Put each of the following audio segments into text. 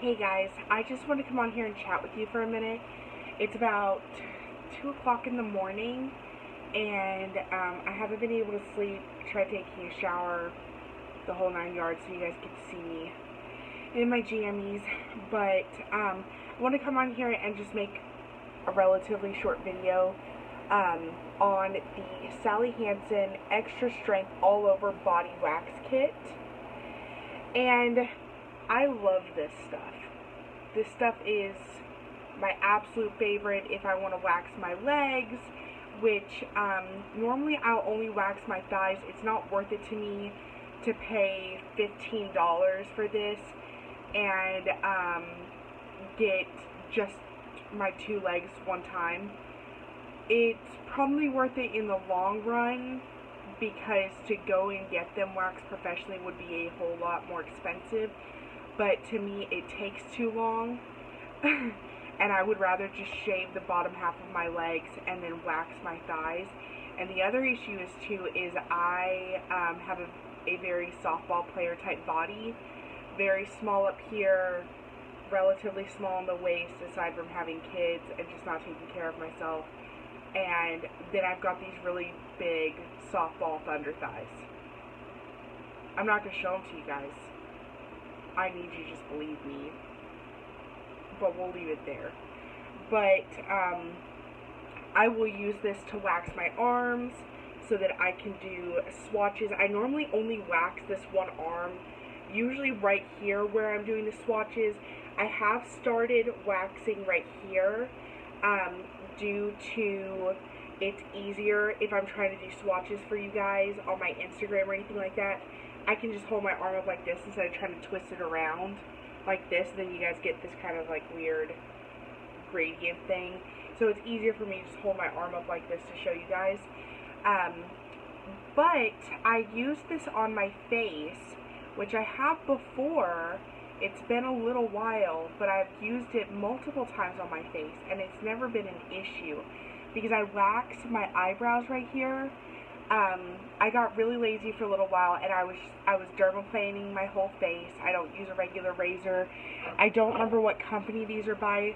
Hey guys, I just want to come on here and chat with you for a minute. It's about 2 o'clock in the morning, and I haven't been able to sleep. Tried taking a shower, the whole 9 yards, so you guys get to see me in my jammies. But I want to come on here and just make a relatively short video on the Sally Hansen Extra Strength All Over Body Wax Kit. And I love this stuff. This stuff is my absolute favorite if I want to wax my legs, which normally I'll only wax my thighs. It's not worth it to me to pay $15 for this and get just my 2 legs one time. It's probably worth it in the long run, because to go and get them waxed professionally would be a whole lot more expensive. But to me, it takes too long, and I would rather just shave the bottom half of my legs and then wax my thighs. And the other issue is I have a very softball player type body, very small up here, relatively small in the waist, aside from having kids and just not taking care of myself. And then I've got these really big softball thunder thighs. I'm not going to show them to you guys. I need you to just believe me. But we'll leave it there. But I will use this to wax my arms so that I can do swatches. I normally only wax this one arm, usually right here where I'm doing the swatches. I have started waxing right here due to it's easier if I'm trying to do swatches for you guys on my Instagram or anything like that. I can just hold my arm up like this instead of trying to twist it around like this, and then you guys get this kind of like weird gradient thing. So it's easier for me to just hold my arm up like this to show you guys. But I use this on my face, which I have before. It's been a little while, but I've used it multiple times on my face, and it's never been an issue because I wax my eyebrows right here. I got really lazy for a little while, and I was dermaplaning my whole face. I don't use a regular razor. I don't remember what company these are by.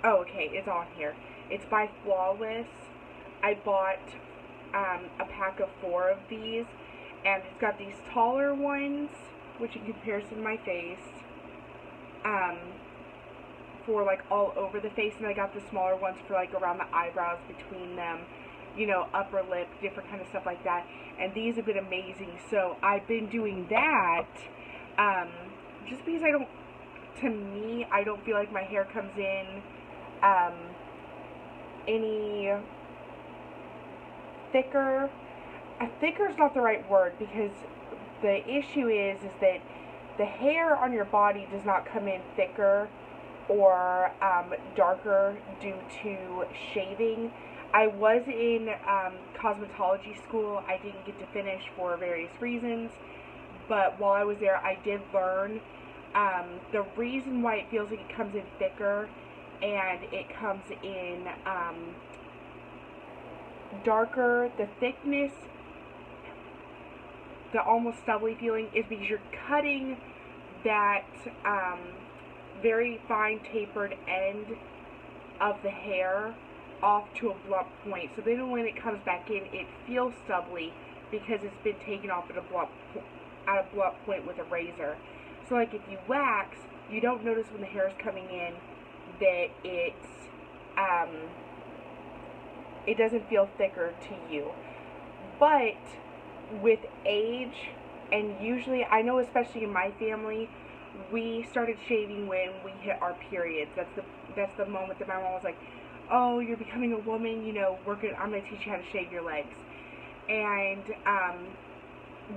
Oh, okay, it's on here. It's by Flawless. I bought a pack of 4 of these, and it's got these taller ones, which in comparison to my face, for like all over the face, and I got the smaller ones for like around the eyebrows, between them, you know, upper lip, different kind of stuff like that. And these have been amazing. So I've been doing that just because to me, I don't feel like my hair comes in any thicker. Thicker is not the right word, because the issue is that the hair on your body does not come in thicker or darker due to shaving. I was in cosmetology school. I didn't get to finish for various reasons, but while I was there, I did learn the reason why it feels like it comes in thicker and it comes in darker. The thickness, the almost stubbly feeling, is because you're cutting that very fine tapered end of the hair off to a blunt point. So then when it comes back in, it feels stubbly because it's been taken off at a blunt point with a razor. So like if you wax, you don't notice when the hair is coming in that it doesn't feel thicker to you. But with age, and usually, I know especially in my family, we started shaving when we hit our periods. That's the moment that my mom was like, "Oh, you're becoming a woman, you know, I'm gonna teach you how to shave your legs." And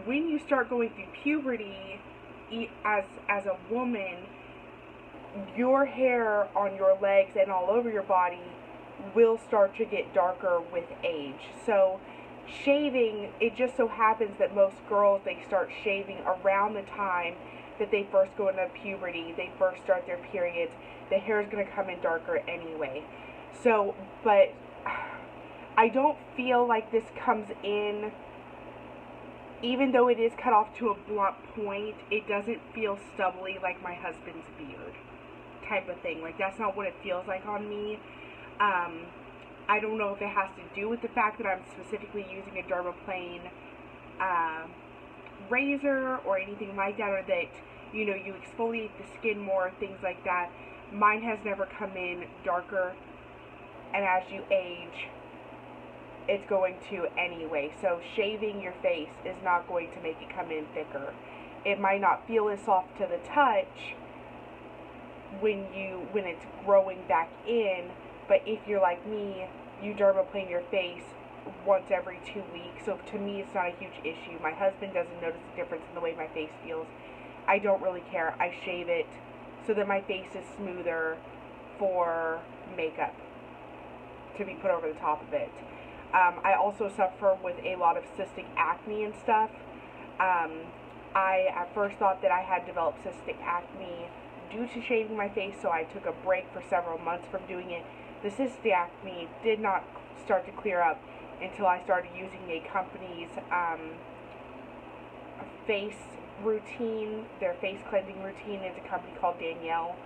when you start going through puberty as a woman, your hair on your legs and all over your body will start to get darker with age. So shaving, it just so happens that most girls, they start shaving around the time that they first go into puberty, they first start their periods. The hair is going to come in darker anyway. So, but I don't feel like this comes in even though it is cut off to a blunt point, it doesn't feel stubbly like my husband's beard type of thing. Like, that's not what it feels like on me. I don't know if it has to do with the fact that I'm specifically using a dermaplane razor or anything like that, or that, you know, you exfoliate the skin more, things like that. Mine has never come in darker, and as you age, it's going to anyway. So shaving your face is not going to make it come in thicker. It might not feel as soft to the touch when it's growing back in, but if you're like me, you dermaplane your face once every 2 weeks, so to me it's not a huge issue. My husband doesn't notice the difference in the way my face feels. I don't really care. I shave it so that my face is smoother for makeup to be put over the top of it. I also suffer with a lot of cystic acne and stuff. I at first thought that I had developed cystic acne due to shaving my face, so I took a break for several months from doing it. The cystic acne did not start to clear up until I started using a company's face routine. Their face cleansing routine is a company called Danielle.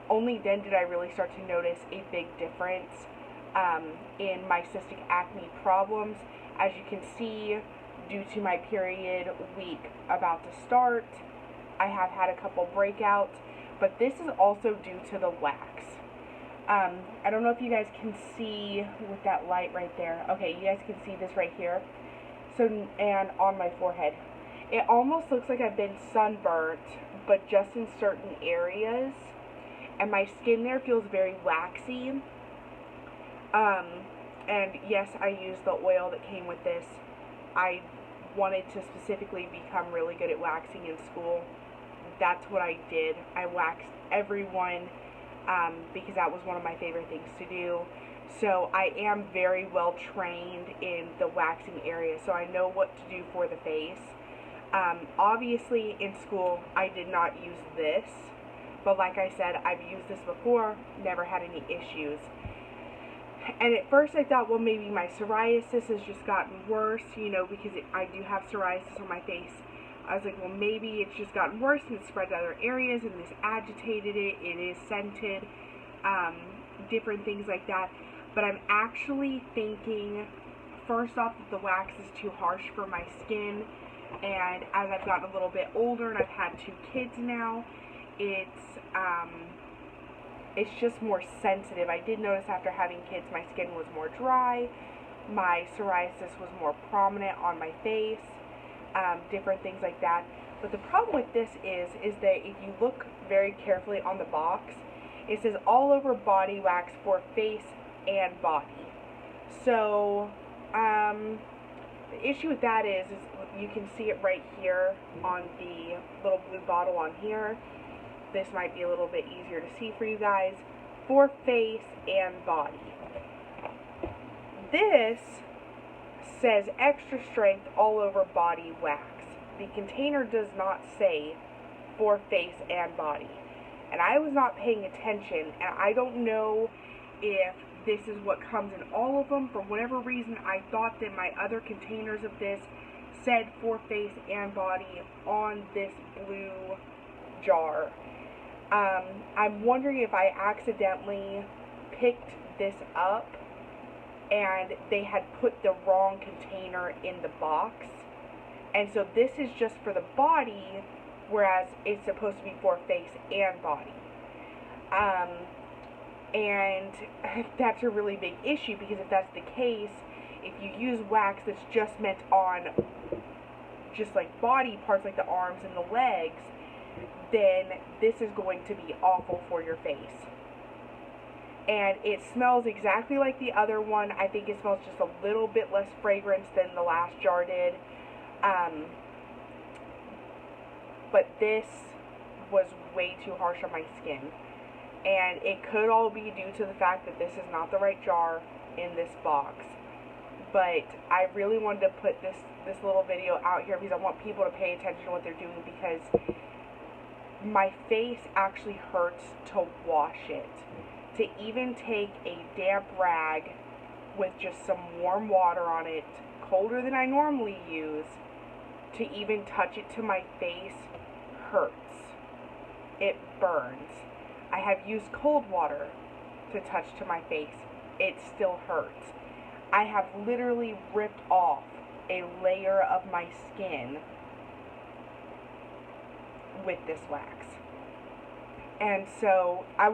Only then did I really start to notice a big difference in my cystic acne problems. As you can see, due to my period week about to start, I have had a couple breakouts, but this is also due to the wax. I don't know if you guys can see with that light right there. Okay, you guys can see this right here. So, and on my forehead. It almost looks like I've been sunburnt, but just in certain areas. And my skin there feels very waxy. And yes, I used the oil that came with this. I wanted to specifically become really good at waxing in school. That's what I did. I waxed everyone because that was one of my favorite things to do. So I am very well trained in the waxing area, so I know what to do for the face. Obviously in school I did not use this, but like I said, I've used this before, never had any issues. And at first I thought, well, maybe my psoriasis has just gotten worse, you know, because I do have psoriasis on my face. I was like, well, maybe it's just gotten worse and it's spread to other areas and this agitated it. It is scented, different things like that. But I'm actually thinking, first off, that the wax is too harsh for my skin. And as I've gotten a little bit older and I've had 2 kids now, it's just more sensitive. I did notice after having kids, my skin was more dry. My psoriasis was more prominent on my face. Different things like that. But the problem with this is that if you look very carefully on the box, it says all over body wax for face and body. So the issue with that is you can see it right here on the little blue bottle on here. This might be a little bit easier to see for you guys. For face and body. This says extra strength all over body wax. The container does not say for face and body. And I was not paying attention, and I don't know if this is what comes in all of them. For whatever reason, I thought that my other containers of this said for face and body on this blue jar. I'm wondering if I accidentally picked this up and they had put the wrong container in the box, and so this is just for the body, whereas it's supposed to be for face and body. And that's a really big issue, because if that's the case, if you use wax that's just meant on just like body parts like the arms and the legs, then this is going to be awful for your face. And it smells exactly like the other one. I think it smells just a little bit less fragrance than the last jar did. But this was way too harsh on my skin. And it could all be due to the fact that this is not the right jar in this box. But I really wanted to put this little video out here because I want people to pay attention to what they're doing, because my face actually hurts to wash it. To even take a damp rag with just some warm water on it, colder than I normally use, to even touch it to my face hurts. It burns. I have used cold water to touch to my face. It still hurts. I have literally ripped off a layer of my skin with this wax. And so I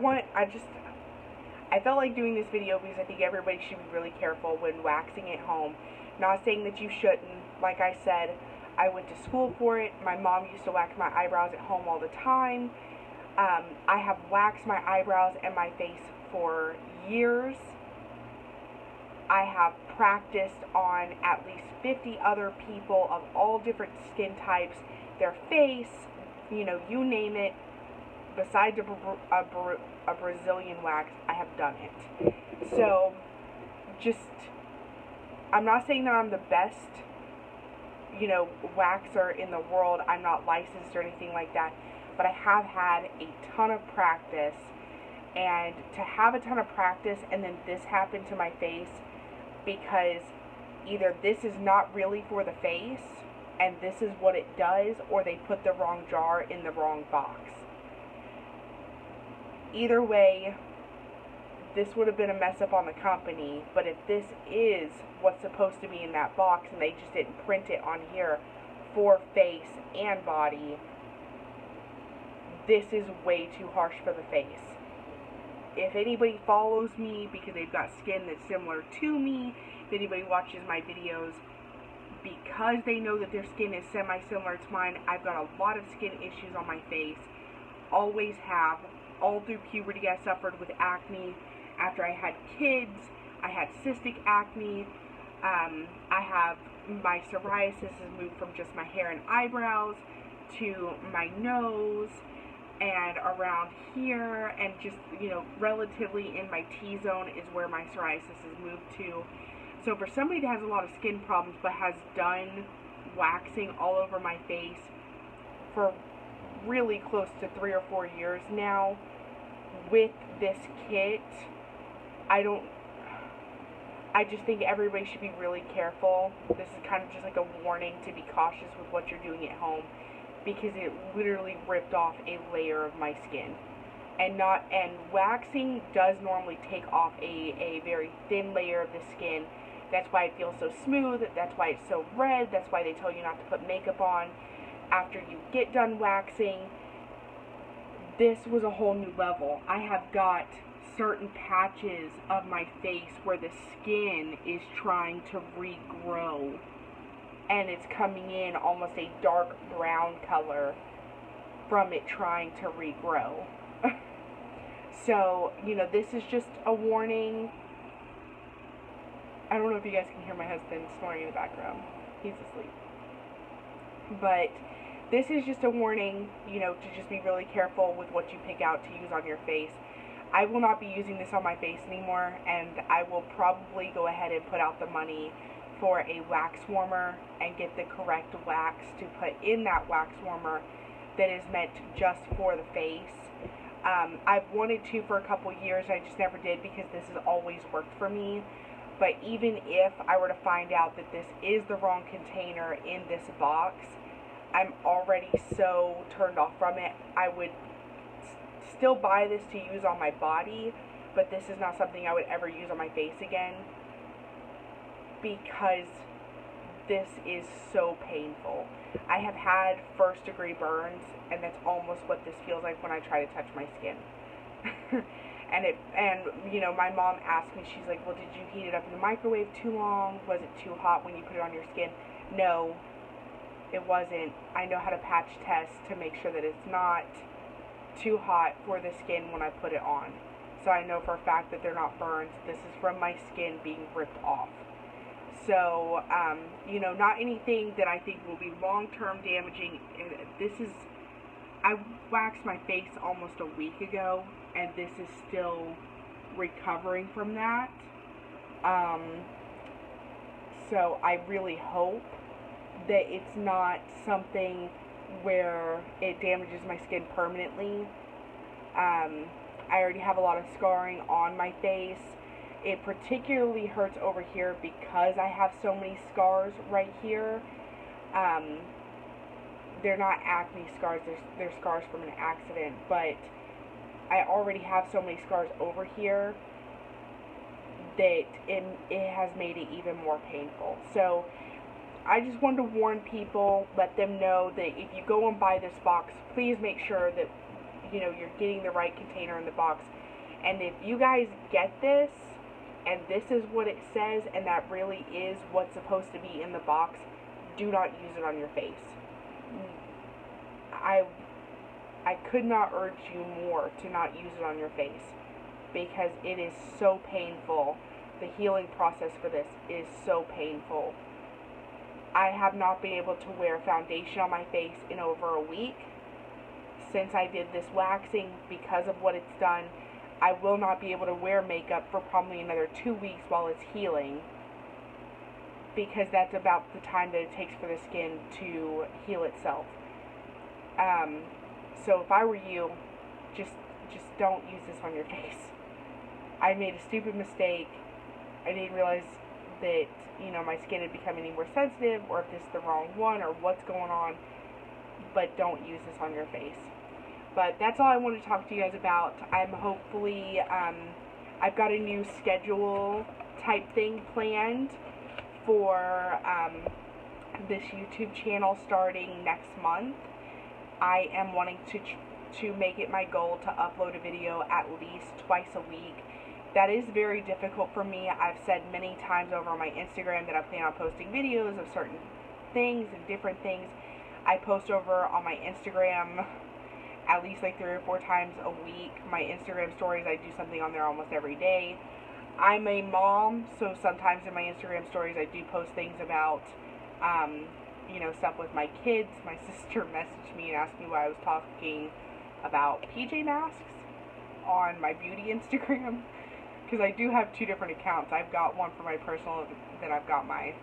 felt like doing this video because I think everybody should be really careful when waxing at home. Not saying that you shouldn't. Like I said, I went to school for it. My mom used to wax my eyebrows at home all the time. I have waxed my eyebrows and my face for years. I have practiced on at least 50 other people of all different skin types, their face, you know, you name it. Besides a Brazilian wax, I have done it. So, I'm not saying that I'm the best, you know, waxer in the world. I'm not licensed or anything like that. But I have had a ton of practice. And to have a ton of practice and then this happened to my face, because either this is not really for the face, and this is what it does, or they put the wrong jar in the wrong box. Either way, this would have been a mess up on the company, but if this is what's supposed to be in that box and they just didn't print it on here for face and body, this is way too harsh for the face. If anybody follows me because they've got skin that's similar to me, if anybody watches my videos because they know that their skin is semi-similar to mine, I've got a lot of skin issues on my face, always have. All through puberty, I suffered with acne. After I had kids, I had cystic acne. My psoriasis has moved from just my hair and eyebrows to my nose and around here, and just, you know, relatively in my T-zone is where my psoriasis has moved to. So for somebody that has a lot of skin problems but has done waxing all over my face for really close to 3 or 4 years now, with this kit, I just think everybody should be really careful. This is kind of just like a warning to be cautious with what you're doing at home, because it literally ripped off a layer of my skin. And waxing does normally take off a very thin layer of the skin. That's why it feels so smooth. That's why it's so red. That's why they tell you not to put makeup on after you get done waxing. This was a whole new level. I have got certain patches of my face where the skin is trying to regrow, and it's coming in almost a dark brown color from it trying to regrow. So, you know, this is just a warning. I don't know if you guys can hear my husband snoring in the background. He's asleep. But this is just a warning, you know, to just be really careful with what you pick out to use on your face. I will not be using this on my face anymore, and I will probably go ahead and put out the money for a wax warmer and get the correct wax to put in that wax warmer that is meant just for the face. I've wanted to for a couple years, I just never did because this has always worked for me. But even if I were to find out that this is the wrong container in this box, I'm already so turned off from it. I would still buy this to use on my body, but this is not something I would ever use on my face again, because this is so painful. I have had first degree burns, and that's almost what this feels like when I try to touch my skin. And you know, my mom asked me, she's like, well, did you heat it up in the microwave too long? Was it too hot when you put it on your skin? No, it wasn't. I know how to patch test to make sure that it's not too hot for the skin when I put it on. So I know for a fact that they're not burns. This is from my skin being ripped off. So, you know, not anything that I think will be long-term damaging. I waxed my face almost a week ago, and this is still recovering from that. So I really hope that it's not something where it damages my skin permanently. I already have a lot of scarring on my face. It particularly hurts over here because I have so many scars right here. they're not acne scars, they're scars from an accident, but I already have so many scars over here that it has made it even more painful. So I just wanted to warn people, let them know that if you go and buy this box, please make sure that, you know, you're getting the right container in the box. And if you guys get this, and this is what it says, and that really is what's supposed to be in the box, do not use it on your face. I could not urge you more to not use it on your face, because it is so painful. The healing process for this is so painful. I have not been able to wear foundation on my face in over a week since I did this waxing because of what it's done. I will not be able to wear makeup for probably another 2 weeks while it's healing, because that's about the time that it takes for the skin to heal itself. So if I were you, just don't use this on your face. I made a stupid mistake. I didn't realize that, you know, my skin had become any more sensitive, or if this is the wrong one, or what's going on. But don't use this on your face. But that's all I wanted to talk to you guys about. I'm hopefully, I've got a new schedule type thing planned for this YouTube channel starting next month. I am wanting to make it my goal to upload a video at least twice a week. That is very difficult for me. I've said many times over on my Instagram that I plan on posting videos of certain things and different things. I post over on my Instagram at least like 3 or 4 times a week. My Instagram stories, I do something on there almost every day. I'm a mom, so sometimes in my Instagram stories I do post things about, you know, stuff with my kids. My sister messaged me and asked me why I was talking about PJ Masks on my beauty Instagram, because I do have 2 different accounts. I've got one for my personal, then I've got my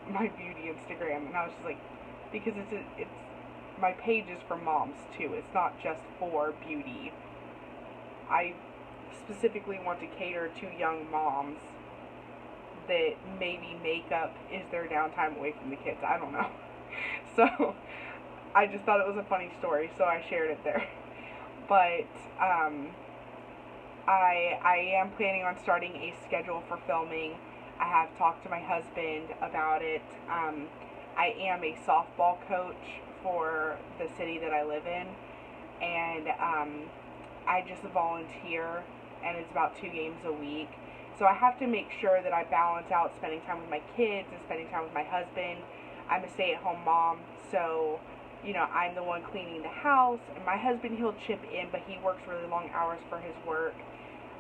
beauty Instagram, and I was just like, because it's my page is for moms too. It's not just for beauty. I specifically want to cater to young moms that maybe makeup is their downtime away from the kids. I don't know. So I just thought it was a funny story, so I shared it there. But I am planning on starting a schedule for filming. I have talked to my husband about it. I am a softball coach for the city that I live in, and I just volunteer, and it's about 2 games a week. So I have to make sure that I balance out spending time with my kids and spending time with my husband. I'm a stay-at-home mom, so, you know, I'm the one cleaning the house, and my husband, he'll chip in, but he works really long hours for his work,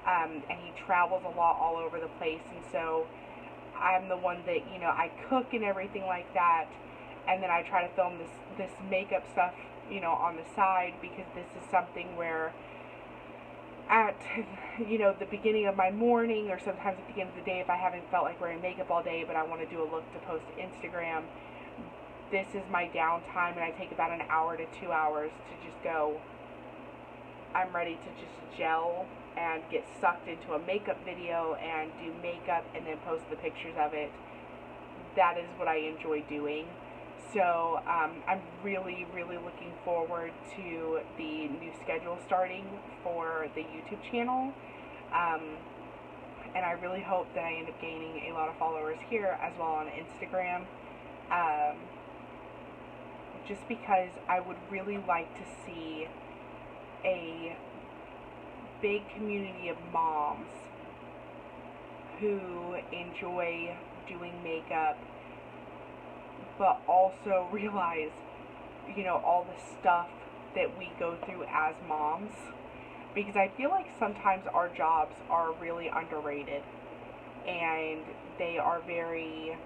and he travels a lot all over the place, and so I'm the one that, you know, I cook and everything like that, and then I try to film this makeup stuff, you know, on the side, because this is something where at, you know, the beginning of my morning, or sometimes at the end of the day, if I haven't felt like wearing makeup all day, but I want to do a look to post to Instagram, this is my downtime, and I take about an hour to 2 hours to just go, I'm ready to just gel and get sucked into a makeup video and do makeup and then post the pictures of it. That is what I enjoy doing. So I'm really, really looking forward to the new schedule starting for the YouTube channel. And I really hope that I end up gaining a lot of followers here as well on Instagram. Just because I would really like to see a big community of moms who enjoy doing makeup, but also realize, you know, all the stuff that we go through as moms, because I feel like sometimes our jobs are really underrated, and they are very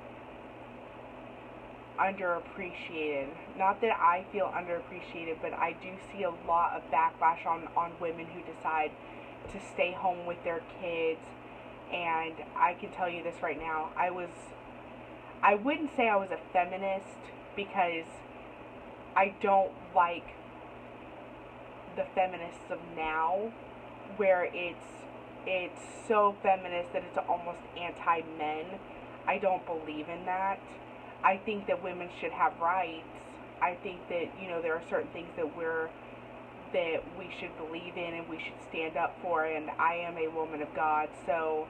underappreciated. Not that I feel underappreciated, but I do see a lot of backlash on women who decide to stay home with their kids. And I can tell you this right now, I wouldn't say I was a feminist, because I don't like the feminists of now, where it's so feminist that it's almost anti-men. I don't believe in that. I think that women should have rights, I think that, you know, there are certain things that we should believe in and we should stand up for, and I am a woman of God, so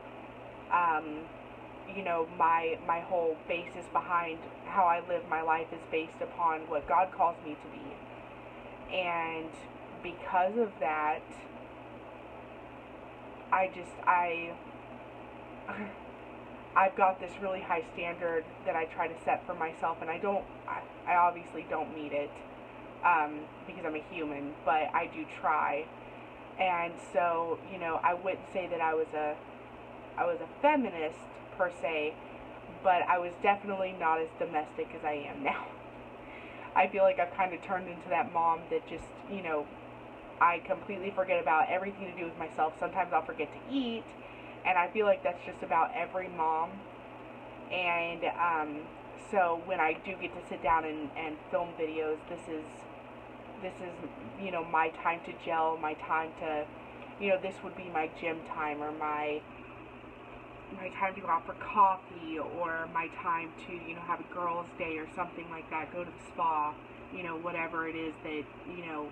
you know, my whole basis behind how I live my life is based upon what God calls me to be. And because of that, I've got this really high standard that I try to set for myself, and I obviously don't meet it, because I'm a human, but I do try. And so, you know, I wouldn't say that I was a feminist per se, but I was definitely not as domestic as I am now. I feel like I've kind of turned into that mom that just, you know, I completely forget about everything to do with myself. Sometimes I'll forget to eat, and I feel like that's just about every mom. And so when I do get to sit down and film videos, this is, you know, my time to gel, my time to, you know, this would be my gym time, or my time to go out for coffee, or my time to, you know, have a girls' day or something like that, go to the spa, you know, whatever it is that, you know,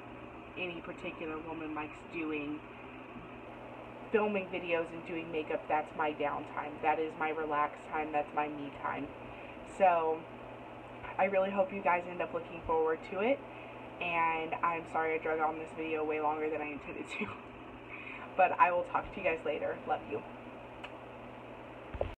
any particular woman likes doing. Filming videos and doing makeup, that's my downtime. That is my relaxed time. That's my me time. So I really hope you guys end up looking forward to it. And I'm sorry I drug on this video way longer than I intended to. But I will talk to you guys later. Love you.